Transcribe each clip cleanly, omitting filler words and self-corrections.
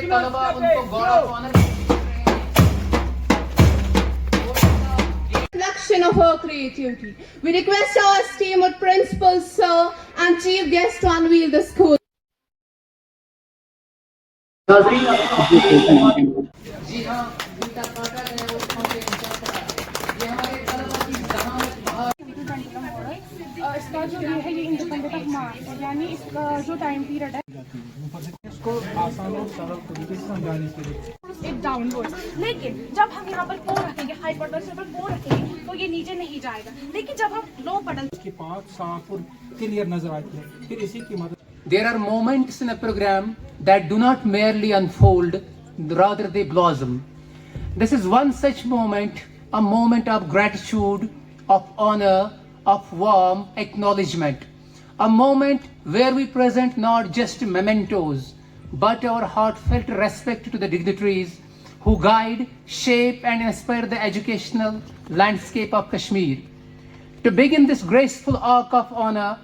के तलबा उनको गौरव honour reflection of her creativity. We request our esteemed principal, sir, and chief guest to unveil the school. जी हाँ, जिनका काटा गया वो ये हमारे तलबा की जहानत बहार इसका जो ये है ये इंडिपेंडेंट ऑफ मार्क्स है, यानी इसका जो टाइम पीरियड है इसको आसान और सरल तरीके से समझाने के लिए एक डाउनवर्ड, लेकिन जब हम यहाँ पर को रखेंगे हाइपोटेन्यूज पर को रखेंगे तो ये नीचे नहीं जाएगा, लेकिन जब हम लो बटन इसकी पाक साफ और क्लियर नजर आती है। फिर इसी की मदद There are moments in a program that do not merely unfold, rather they blossom. This is one such moment, a moment of gratitude, of honor, of warm acknowledgement. A moment where we present not just mementos, but our heartfelt respect to the dignitaries who guide, shape and inspire the educational landscape of Kashmir. To begin this graceful arc of honor,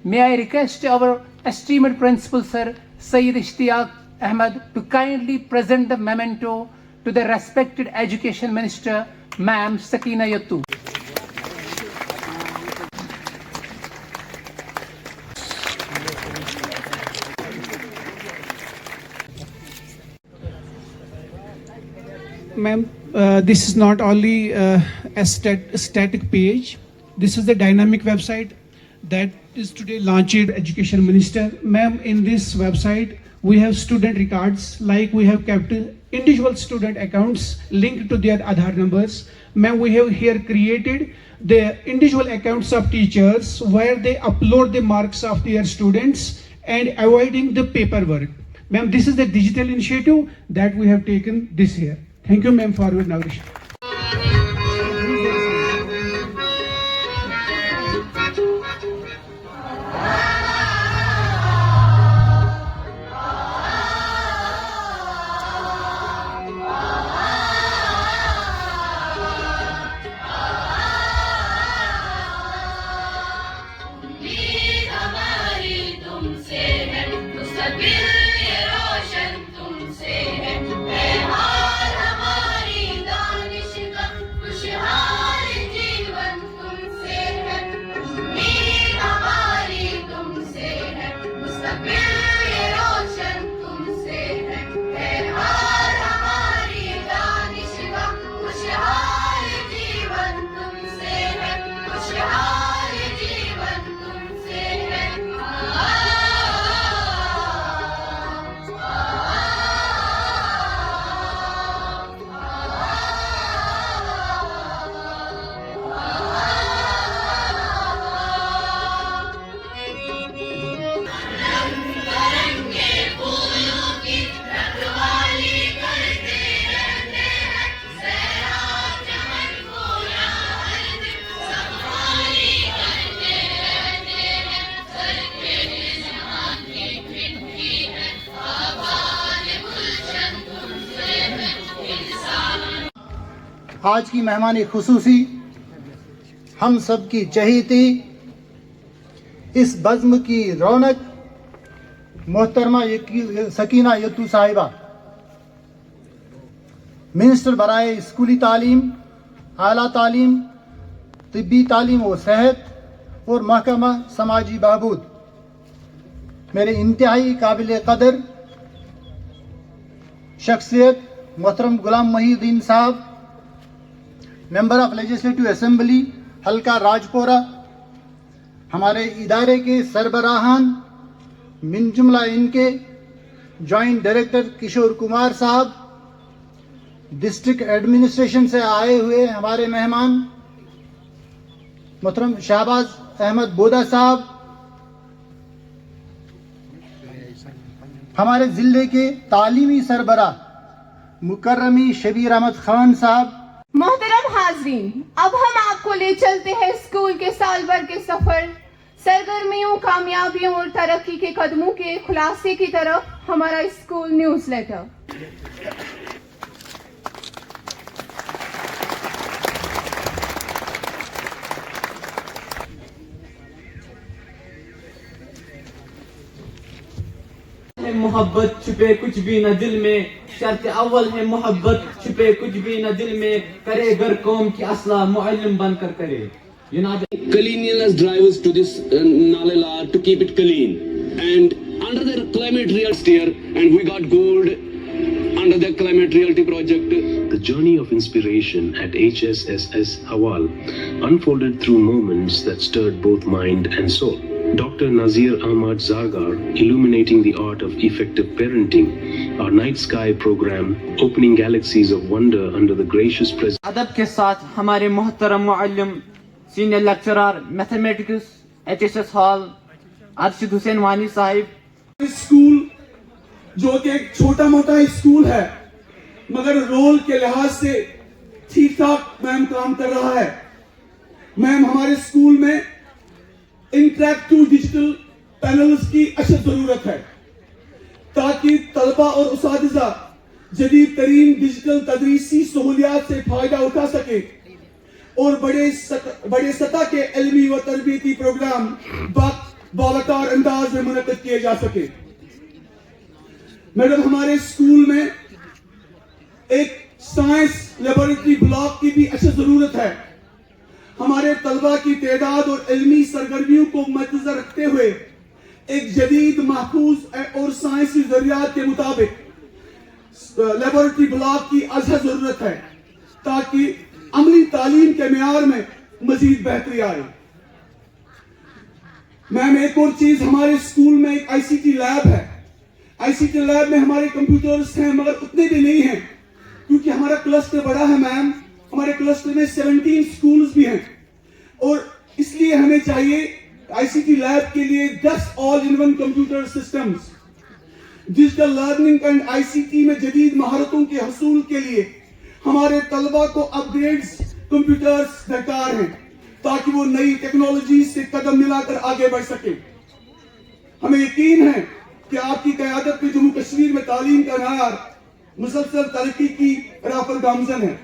may I request our esteemed Principal Sir Sayyid Ishtiaq Ahmed to kindly present the memento to the respected Education Minister, Ma'am Sakina Yattu. Ma'am, this is not only a static page. This is the dynamic website that is today launched Education Minister. Ma'am, in this website, we have student records, like we have kept individual student accounts linked to their Aadhaar numbers. Ma'am, we have here created the individual accounts of teachers where they upload the marks of their students and avoiding the paperwork. Ma'am, this is the digital initiative that we have taken this year. Thank you, ma'am, for your inauguration. आज की मेहमानी खुसूसी हम सब की चहेती इस बज़्म की रौनक मोहतरमा सकीना यत्तू साहिबा, minister बराए स्कूली तालीम, आला तालीम, तिब्बी तालीम व सेहत और महकमा समाजी बहबूद, मेरे इंतहाई काबिल कदर शख्सियत मोहतरम गुलाम मोहिउद्दीन साहब, मेंबर ऑफ लेजिस्लेटिव असेंबली हल्का राजपोरा, हमारे इदारे के सरबराहान, मिन जुमला इनके जॉइंट डायरेक्टर किशोर कुमार साहब, डिस्ट्रिक्ट एडमिनिस्ट्रेशन से आए हुए हमारे मेहमान मोहतरम शहबाज अहमद बोदा साहब, हमारे जिले के तालीमी सरबरा मुकर्रमी शबीर अहमद खान साहब। मोहतरम हाजरीन, अब हम आपको ले चलते हैं स्कूल के साल भर के सफर, सरगर्मियों, कामयाबियों और तरक्की के कदमों के खुलासे की तरफ, हमारा स्कूल न्यूज़ लेटर। ہے محبت چھپے کچھ بھی نہ دل میں، شرط اول ہے محبت چھپے کچھ بھی نہ دل میں، کرے گر قوم کی اصلاح معلم بن کر کرے. Cleanliness drive us to this Nalela to keep it clean, and under the climate realty year, and we got gold under the climate realty project. The journey of inspiration at HSSS Hawal unfolded through moments that stirred both mind and soul. Dr. Nazir Ahmad Zargar illuminating the art of effective parenting, our night sky program opening galaxies of wonder under the gracious presence. ادب کے ساتھ ہمارے محترم معلم senior lecturer mathematics HSS Hal Arshad Hussain Wani صاحب. School جو کہ ایک چھوٹا موٹا اسکول ہے مگر رول کے لحاظ سے ٹھیک ٹھاک میم کام کر رہا ہے. میم ہمارے اسکول میں انٹریکٹیو ڈیجیٹل پینلز کی اشد ضرورت ہے تاکہ طلبہ اور اساتذہ جدید ترین ڈیجیٹل تدریسی سہولیات سے فائدہ اٹھا سکے اور بڑے سطح کے علمی و تربیتی پروگرام باوقار انداز میں منعقد کیے جا سکے. میڈم ہمارے اسکول میں ایک سائنس لیبورٹری بلاک کی بھی اچھی ضرورت ہے. ہمارے طلبہ کی تعداد اور علمی سرگرمیوں کو مدنظر رکھتے ہوئے ایک جدید محفوظ اور سائنسی ضروریات کے مطابق لیبورٹری بلاک کی ازحد ضرورت ہے تاکہ عملی تعلیم کے معیار میں مزید بہتری آئے. میم ایک اور چیز، ہمارے اسکول میں ایک ICT لیب ہے. ICT لیب میں ہمارے کمپیوٹرز ہیں مگر اتنے بھی نہیں ہیں کیونکہ ہمارا کلسٹر بڑا ہے. میم ہمارے کلسٹر میں 17 سکولز بھی ہیں اور اس لیے ہمیں چاہیے ICT لیب کے لیے 10 all in one computer systems. Digital learning and ICT میں جدید مہارتوں کے حصول کے لیے ہمارے طلبہ کو اپ گریڈز کمپیوٹرز درکار ہیں تاکہ وہ نئی ٹیکنالوجی سے قدم ملا کر آگے بڑھ سکیں. ہمیں یقین ہے کہ آپ کی قیادت میں جموں کشمیر میں تعلیم کا معیار مسلسل ترقی کی راہ پر گامزن ہے.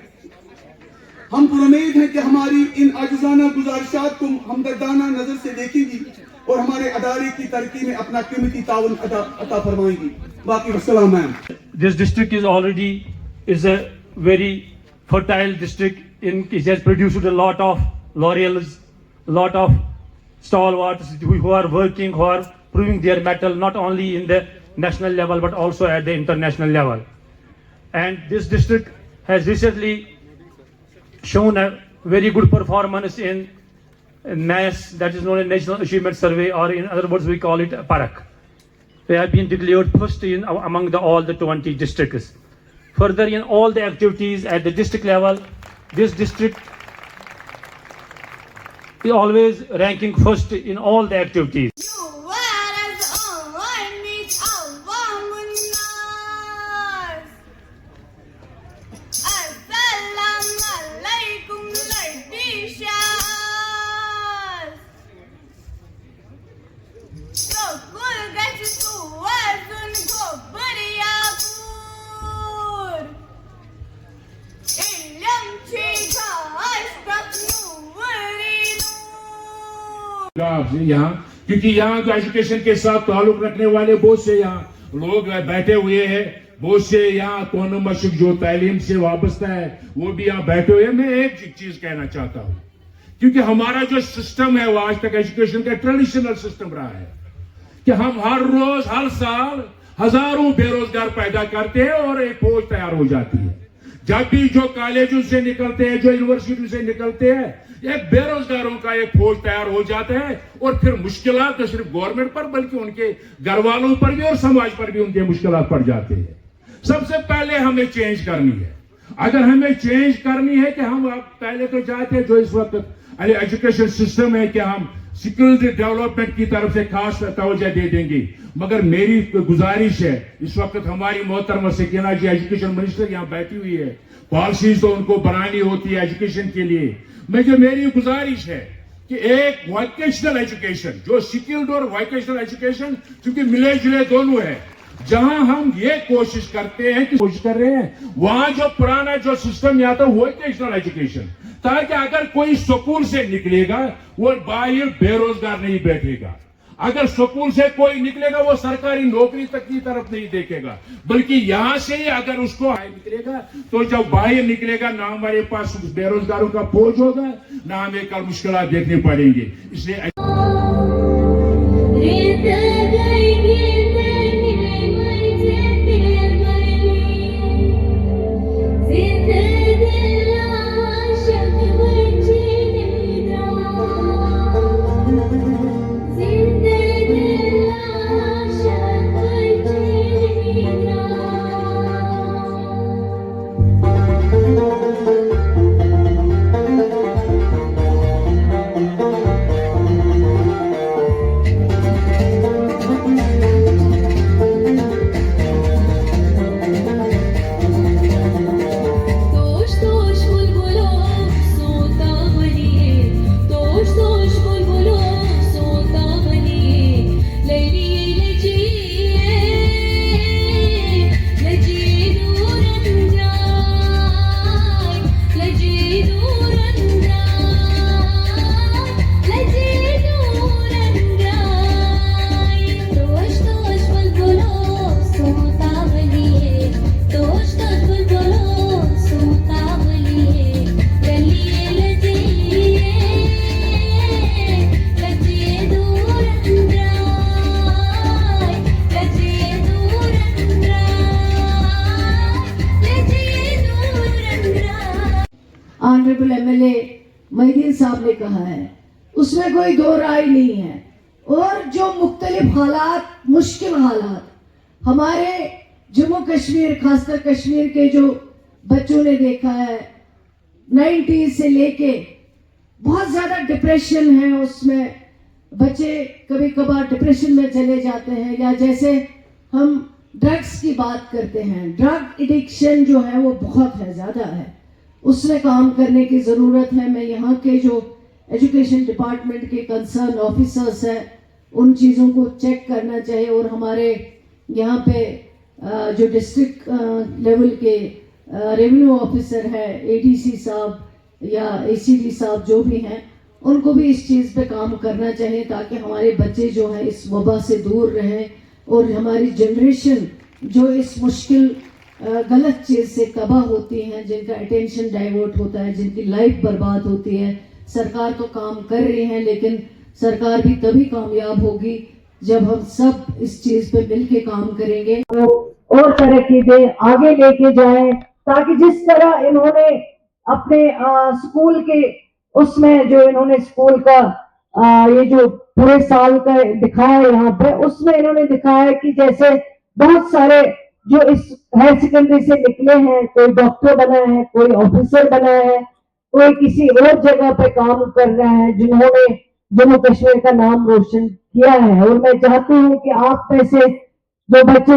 ہم پر امید ہیں کہ ہماری ان عاجزانہ گزارشات کو ہمدردانہ نظر سے دیکھیں گی اور ہمارے ادارے کی ترقی میں اپنا قیمتی تعاون عطا فرمائیں گی. باقی السلام میم. This district is a very fertile district. It has produced a lot of laurels, a lot of stalwarts who are working, who are proving their mettle not only in the national level but also at the international level. And this district has recently shown a very good performance in NAS, that is known as National Achievement Survey, or in other words we call it PARAK. They have been declared first among all the 20 districts. Further, in all the activities at the district level, this district is always ranking first in all the activities. یہاں کیونکہ یہاں جو education کے ساتھ تعلق رکھنے والے بہت سے یہاں لوگ بیٹھے ہوئے ہیں، بہت سے یہاں کون مشق جو تعلیم سے وابستہ ہے وہ بھی یہاں بیٹھے ہوئے ہیں. میں ایک چیز کہنا چاہتا ہوں کیونکہ ہمارا جو سسٹم ہے وہ آج تک ایجوکیشن کا ٹریڈیشنل سسٹم رہا ہے کہ ہم ہر روز ہر سال ہزاروں بے روزگار پیدا کرتے ہیں اور ایک فوج تیار ہو جاتی ہے. جب بھی جو کالجوں سے نکلتے ہیں، جو یونیورسٹی سے نکلتے ہیں، ایک بے روزگاروں کا ایک فوج تیار ہو جاتا ہے اور پھر مشکلات نہ صرف گورنمنٹ پر بلکہ ان کے گھر والوں پر بھی اور سماج پر بھی ان کے مشکلات پڑ جاتے ہیں. سب سے پہلے ہمیں چینج کرنی ہے. اگر ہمیں چینج کرنی ہے کہ ہم پہلے تو چاہتے ہیں جو اس وقت ایجوکیشن سسٹم ہے کہ ہم سکلز ڈیولپمنٹ کی طرف سے خاص توجہ دے دیں گے، مگر میری گزارش ہے اس وقت ہماری محترمہ سکینہ جی ایجوکیشن منسٹر یہاں بیٹھی ہوئی ہے، پالیسیز تو ان کو بنانی ہوتی ہے ایجوکیشن کے لیے. میری گزارش ہے کہ ایک ووکیشنل ایجوکیشن جو سکلڈ اور ووکیشنل ایجوکیشن چونکہ ملے جلے دونوں ہے، جہاں ہم یہ کوشش کرتے ہیں کہ کوشش کر رہے ہیں وہاں جو پرانا جو سسٹم یہاں تھا ووکیشنل ایجوکیشن، تاکہ اگر کوئی سکول سے نکلے گا وہ باہر بے روزگار نہیں بیٹھے گا. अगर स्कूल से कोई निकलेगा वो सरकारी नौकरी तक की तरफ नहीं देखेगा, बल्कि यहाँ से ही अगर उसको निकलेगा तो जब बाहर निकलेगा ना हमारे पास बेरोजगारों का बोझ होगा, ना हमें कल मुश्किलात देखने पड़ेंगे। इसलिए ऑनरेबल एमएलए मोहिदीन साहब ने कहा है, उसमें कोई दो राय नहीं है। और जो मुख्तलिफ हालात, मुश्किल हालात हमारे जम्मू कश्मीर, खासकर कश्मीर के जो बच्चों ने देखा है, 90 से लेके बहुत ज़्यादा डिप्रेशन है, उसमें बच्चे कभी कभार डिप्रेशन में चले जाते हैं। या जैसे हम ड्रग्स की बात करते हैं, ड्रग एडिक्शन जो है वो बहुत है, ज़्यादा है, उसमें काम करने की ज़रूरत है। मैं यहाँ के जो एजुकेशन डिपार्टमेंट के कंसर्न ऑफिसर्स हैं उन चीज़ों को चेक करना चाहिए। और हमारे यहाँ पे जो डिस्ट्रिक्ट लेवल के रेवेन्यू ऑफिसर है, एडीसी साहब या एसीडी साहब जो भी हैं, उनको भी इस चीज़ पे काम करना चाहिए ताकि हमारे बच्चे जो हैं इस वबा से दूर रहें और हमारी जनरेशन जो इस मुश्किल गलत चीज़ से तबाह होती हैं, जिनका अटेंशन डाइवर्ट होता है, जिनकी लाइफ बर्बाद होती है। सरकार तो काम कर रही है, लेकिन सरकार भी तभी कामयाब होगी जब हम सब इस चीज़ पे मिल के काम करेंगे और तरक्की दे, आगे लेके जाएं, ताकि जिस तरह इन्होंने अपने स्कूल के उसमें जो इन्होंने स्कूल का ये जो पूरे साल का दिखाया यहाँ पे, उसमें इन्होंने दिखाया कि जैसे बहुत सारे जो इस हायर सेकेंडरी से निकले हैं, कोई डॉक्टर बना है, कोई ऑफिसर बना है, कोई किसी और जगह पे काम कर रहा है, जिन्होंने जम्मू कश्मीर का नाम रोशन किया है। और मैं चाहती हूँ कि आप में से जो बच्चे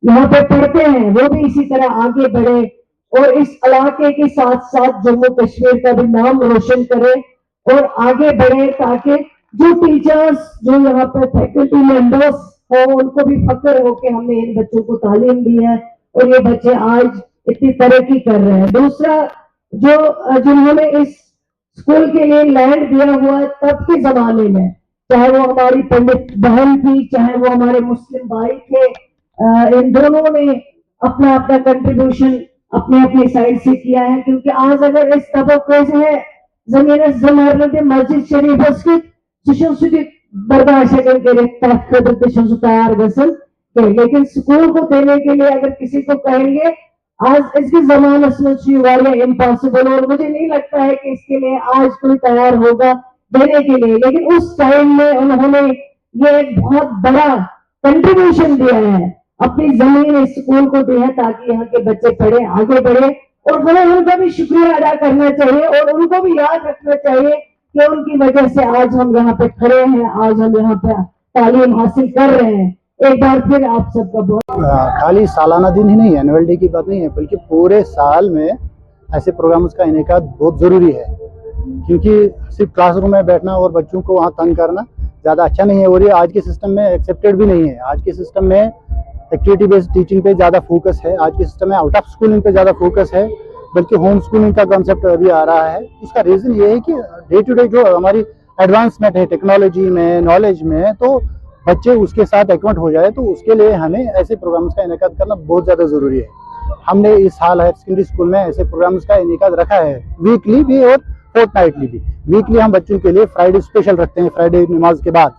यहाँ पे पढ़ते हैं वो भी इसी तरह आगे बढ़े और इस इलाके के साथ साथ जम्मू कश्मीर का भी नाम रोशन करें और आगे बढ़े, ताकि जो टीचर्स, जो यहाँ पे फैकल्टी मेंबर्स हो, उनको भी फक्र हो कि हमने इन बच्चों को तालीम दी है और ये बच्चे आज इतनी तरक्की कर रहे हैं। दूसरा, जो जिन्होंने इस स्कूल के लिए लैंड दिया हुआ है तब के जमाने में, चाहे वो हमारी पंडित बहन थी, चाहे वो हमारे मुस्लिम भाई थे, इन दोनों ने अपना अपना कंट्रीब्यूशन अपने अपनी साइड से किया है। क्योंकि आज अगर इस तबके से है जमीन जमानत मस्जिद शरीफ उसकी सुशंसित बर्दाश्त तैयार गसल के, लेकिन स्कूल को देने के लिए अगर किसी को कहेंगे आज इसकी जमानत वाले इम्पॉसिबल, और मुझे नहीं लगता है कि इसके लिए आज कोई तैयार होगा देने के लिए। लेकिन उस टाइम में उन्होंने ये एक बहुत बड़ा कंट्रीब्यूशन दिया है, अपनी जमीन इस स्कूल को दी है ताकि यहाँ के बच्चे पढ़े, आगे बढ़े। और हमें उनका भी शुक्रिया अदा करना चाहिए और उनको भी याद रखना चाहिए कि उनकी वजह से आज हम यहाँ पे खड़े हैं, आज हम यहाँ पे तालीम हासिल कर रहे हैं। एक बार फिर आप सबका बहुत खाली सालाना दिन ही नहीं, एनुअल डे की बात नहीं है, बल्कि पूरे साल में ऐसे प्रोग्राम्स का इनेकाद बहुत ज़रूरी है। क्योंकि सिर्फ क्लासरूम में बैठना और बच्चों को वहाँ तंग करना ज़्यादा अच्छा नहीं है और ये आज के सिस्टम में एक्सेप्टेड भी नहीं है। आज के सिस्टम में एक्टिविटी बेस्ड टीचिंग पे ज़्यादा फोकस है, आज के सिस्टम में आउट ऑफ स्कूलिंग पे ज़्यादा फोकस है, बल्कि होम स्कूलिंग का कॉन्सेप्ट अभी आ रहा है। उसका रीज़न ये है कि डे टू डे जो हमारी एडवांसमेंट है टेक्नोलॉजी में, नॉलेज में, तो बच्चे उसके साथ एक्वेंट हो जाए, तो उसके लिए हमें ऐसे प्रोग्राम्स का इनेकाद करना बहुत ज़्यादा ज़रूरी है। हमने इस साल हायर सेकेंडरी स्कूल में ऐसे प्रोग्राम्स का इनेकाद रखा है, वीकली भी और फोर्टनाइटली भी। वीकली हम बच्चों के लिए फ्राइडे स्पेशल रखते हैं, फ्राइडे नमाज के बाद।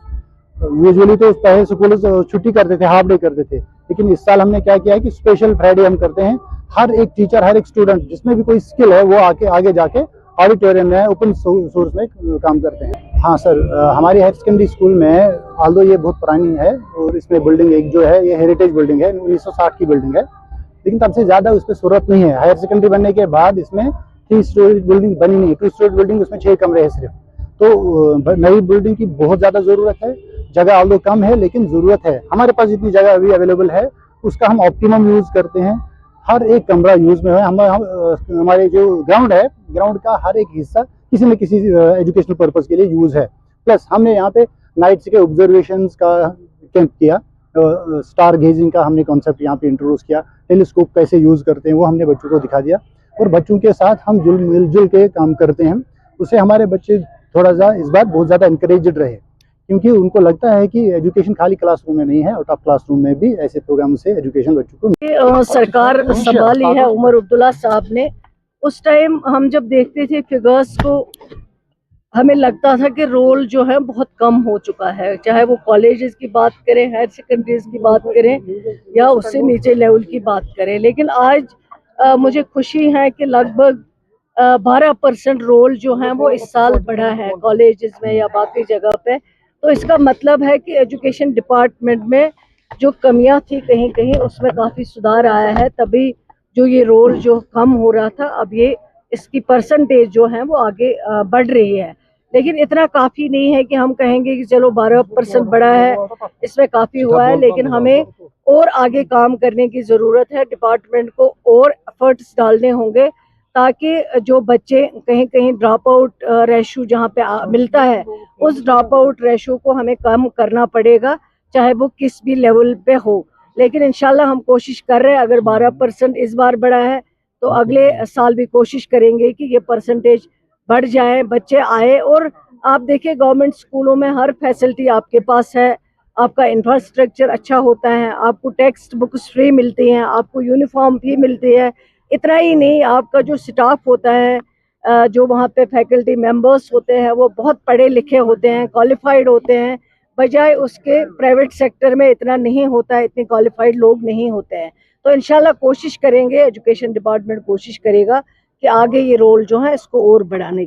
यूजुअली तो पहले स्कूल छुट्टी करते थे, हाफ डे करते थे, लेकिन इस साल हमने क्या किया है कि स्पेशल फ्राइडे हम करते हैं। हर एक टीचर, हर एक स्टूडेंट जिसमें भी कोई स्किल है वो आगे जाके ऑडिटोरियम में, ओपन सोर्स में काम करते हैं। हाँ सर, हमारी हायर सेकेंडरी स्कूल में, ऑल्दो ये बहुत पुरानी है और इसमें बिल्डिंग एक जो है ये हेरिटेज बिल्डिंग है, 1960 की बिल्डिंग है, लेकिन तब से ज़्यादा उस पर जरूरत नहीं है। हायर सेकेंडरी बनने के बाद इसमें 3 स्टोरी बिल्डिंग बनी नहीं, 2 स्टोरी बिल्डिंग, उसमें 6 कमरे हैं सिर्फ। तो नई बिल्डिंग की बहुत ज़्यादा ज़रूरत है। जगह ऑल्दो कम है लेकिन ज़रूरत है। हमारे पास जितनी जगह अभी अवेलेबल है उसका हम ऑप्टिमम यूज़ करते हैं। हर एक कमरा यूज़ में है। हमारे जो ग्राउंड है, ग्राउंड का हर एक हिस्सा किसी न किसी एजुकेशनल पर्पज़ के लिए यूज़ है। प्लस हमने यहाँ पे नाइट्स के ऑब्जर्वेशंस का कैंप किया, स्टार गेजिंग का हमने कॉन्सेप्ट यहाँ पे इंट्रोड्यूस किया, टेलीस्कोप कैसे यूज़ करते हैं वो हमने बच्चों को दिखा दिया, और बच्चों के साथ हम मिलजुल के काम करते हैं। उससे हमारे बच्चे थोड़ा सा इस बार बहुत ज़्यादा इंकरेज्ड रहे, क्योंकि उनको लगता है कि एजुकेशन खाली क्लासरूम में नहीं है, आउट ऑफ क्लासरूम में भी ऐसे प्रोग्राम से एजुकेशन बच्चों को सरकार संभाली है उमर अब्दुल्ला साहब ने। उस टाइम हम जब देखते थे फिगर्स को, हमें लगता था कि रोल जो है बहुत कम हो चुका है, चाहे वो कॉलेजेस की बात करें, हायर सेकेंडरीज की बात करें या उससे नीचे लेवल की बात करें। लेकिन आज मुझे खुशी है कि लगभग 12% रोल जो है वो इस साल बढ़ा है कॉलेजेस में या बाकी जगह पे। तो इसका मतलब है कि एजुकेशन डिपार्टमेंट में जो कमियां थी कहीं कहीं उसमें काफ़ी सुधार आया है, तभी जो ये रोल जो कम हो रहा था अब ये इसकी परसेंटेज जो है वो आगे बढ़ रही है। लेकिन इतना काफ़ी नहीं है कि हम कहेंगे कि चलो 12% बढ़ा है, इसमें काफ़ी हुआ है, लेकिन हमें और आगे काम करने की ज़रूरत है। डिपार्टमेंट को और एफर्ट्स डालने होंगे ताकि जो बच्चे कहीं कहीं ड्रॉप आउट रेशो जहाँ पे मिलता है, उस ड्रॉप आउट रेशो को हमें कम करना पड़ेगा, चाहे वो किस भी लेवल पे हो। लेकिन इंशाल्लाह हम कोशिश कर रहे हैं, अगर 12% इस बार बढ़ा है तो अगले साल भी कोशिश करेंगे कि ये परसेंटेज बढ़ जाए, बच्चे आए। और आप देखिए गवर्नमेंट स्कूलों में हर फैसिलिटी आपके पास है, आपका इंफ्रास्ट्रक्चर अच्छा होता है, आपको टेक्स्ट बुक्स फ्री मिलती हैं, आपको यूनिफॉर्म भी मिलती है। इतना ही नहीं, आपका जो स्टाफ होता है, जो वहाँ पे फैकल्टी मेंबर्स होते हैं वो बहुत पढ़े लिखे होते हैं, क्वालिफाइड होते हैं, बजाय उसके प्राइवेट सेक्टर में इतना नहीं होता है, इतने क्वालिफाइड लोग नहीं होते हैं। तो इंशाल्लाह कोशिश करेंगे, एजुकेशन डिपार्टमेंट कोशिश करेगा कि आगे ये रोल जो है इसको और बढ़ाने